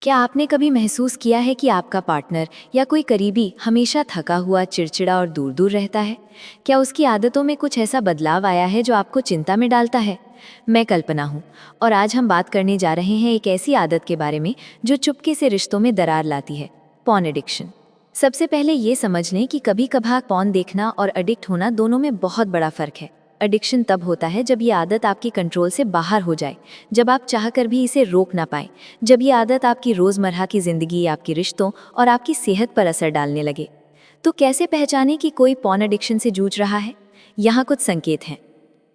क्या आपने कभी महसूस किया है कि आपका पार्टनर या कोई करीबी हमेशा थका हुआ, चिड़चिड़ा और दूर दूर रहता है? क्या उसकी आदतों में कुछ ऐसा बदलाव आया है जो आपको चिंता में डालता है? मैं कल्पना हूँ और आज हम बात करने जा रहे हैं एक ऐसी आदत के बारे में जो चुपके से रिश्तों में दरार लाती है, पॉर्न एडिक्शन। सबसे पहले ये समझ लें कि कभी कभार पॉर्न देखना और एडिक्ट होना दोनों में बहुत बड़ा फर्क है। एडिक्शन तब होता है जब ये आदत आपकी कंट्रोल से बाहर हो जाए, जब आप चाहकर भी इसे रोक ना पाएं, जब ये आदत आपकी रोज़मर्रा की ज़िंदगी, आपके रिश्तों और आपकी सेहत पर असर डालने लगे। तो कैसे पहचानें कि कोई पॉर्न एडिक्शन से जूझ रहा है? यहाँ कुछ संकेत हैं।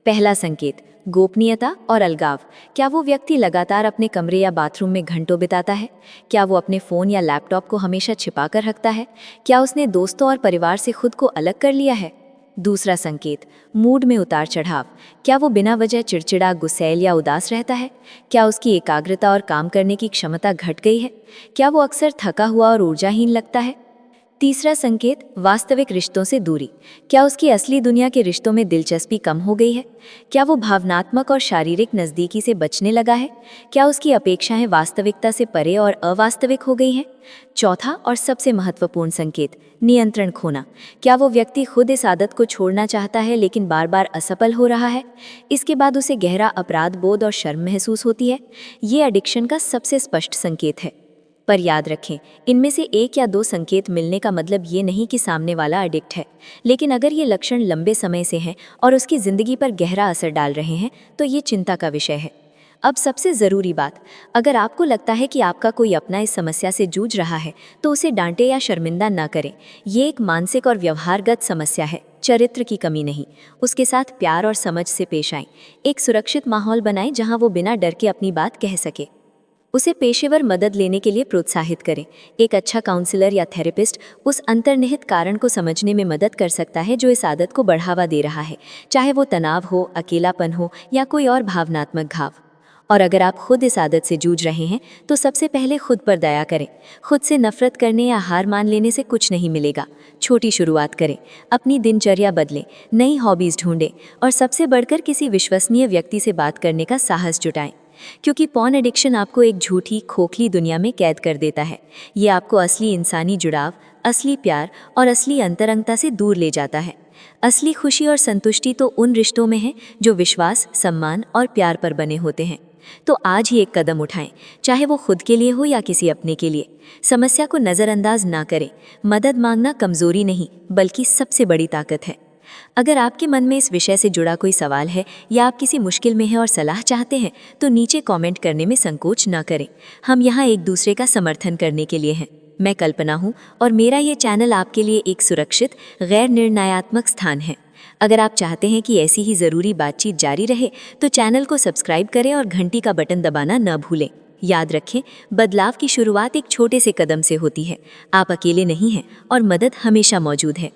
पहला संकेत, गोपनीयता और अलगाव। क्या वो व्यक्ति लगातार अपने कमरे या बाथरूम में घंटों बिताता है? क्या वो अपने फ़ोन या लैपटॉप को हमेशा छिपा कर रखता है? क्या उसने दोस्तों और परिवार से खुद को अलग कर लिया है? दूसरा संकेत, मूड में उतार चढ़ाव। क्या वो बिना वजह चिड़चिड़ा, गुस्सैल या उदास रहता है? क्या उसकी एकाग्रता और काम करने की क्षमता घट गई है? क्या वो अक्सर थका हुआ और ऊर्जाहीन लगता है? तीसरा संकेत, वास्तविक रिश्तों से दूरी। क्या उसकी असली दुनिया के रिश्तों में दिलचस्पी कम हो गई है? क्या वो भावनात्मक और शारीरिक नज़दीकी से बचने लगा है? क्या उसकी अपेक्षाएं वास्तविकता से परे और अवास्तविक हो गई हैं? चौथा और सबसे महत्वपूर्ण संकेत, नियंत्रण खोना। क्या वो व्यक्ति खुद इस आदत को छोड़ना चाहता है लेकिन बार बार असफल हो रहा है? इसके बाद उसे गहरा अपराध बोध और शर्म महसूस होती है। ये एडिक्शन का सबसे स्पष्ट संकेत है। पर याद रखें, इनमें से एक या दो संकेत मिलने का मतलब ये नहीं कि सामने वाला एडिक्ट है। लेकिन अगर ये लक्षण लंबे समय से हैं और उसकी ज़िंदगी पर गहरा असर डाल रहे हैं तो ये चिंता का विषय है। अब सबसे ज़रूरी बात, अगर आपको लगता है कि आपका कोई अपना इस समस्या से जूझ रहा है तो उसे डांटे या शर्मिंदा ना करें। ये एक मानसिक और व्यवहारगत समस्या है, चरित्र की कमी नहीं। उसके साथ प्यार और समझ से पेश आएं। एक सुरक्षित माहौल बनाएं जहां वो बिना डर के अपनी बात कह सके। उसे पेशेवर मदद लेने के लिए प्रोत्साहित करें। एक अच्छा काउंसलर या थेरेपिस्ट उस अंतर्निहित कारण को समझने में मदद कर सकता है जो इस आदत को बढ़ावा दे रहा है, चाहे वो तनाव हो, अकेलापन हो या कोई और भावनात्मक घाव। और अगर आप खुद इस आदत से जूझ रहे हैं तो सबसे पहले खुद पर दया करें। खुद से नफरत करने या हार मान लेने से कुछ नहीं मिलेगा। छोटी शुरुआत करें, अपनी दिनचर्या बदलें, नई हॉबीज़ ढूंढें और सबसे बढ़कर किसी विश्वसनीय व्यक्ति से बात करने का साहस जुटाएं। क्योंकि पॉर्न एडिक्शन आपको एक झूठी, खोखली दुनिया में कैद कर देता है। ये आपको असली इंसानी जुड़ाव, असली प्यार और असली अंतरंगता से दूर ले जाता है। असली खुशी और संतुष्टि तो उन रिश्तों में है जो विश्वास, सम्मान और प्यार पर बने होते हैं। तो आज ही एक कदम उठाएं, चाहे वो खुद के लिए हो या किसी अपने के लिए। समस्या को नज़रअंदाज ना करें। मदद मांगना कमज़ोरी नहीं बल्कि सबसे बड़ी ताकत है। अगर आपके मन में इस विषय से जुड़ा कोई सवाल है या आप किसी मुश्किल में हैं और सलाह चाहते हैं तो नीचे कमेंट करने में संकोच ना करें। हम यहाँ एक दूसरे का समर्थन करने के लिए हैं। मैं कल्पना हूँ और मेरा ये चैनल आपके लिए एक सुरक्षित, गैर निर्णयात्मक स्थान है। अगर आप चाहते हैं कि ऐसी ही ज़रूरी बातचीत जारी रहे तो चैनल को सब्सक्राइब करें और घंटी का बटन दबाना न भूलें। याद रखें, बदलाव की शुरुआत एक छोटे से कदम से होती है। आप अकेले नहीं हैं और मदद हमेशा मौजूद है।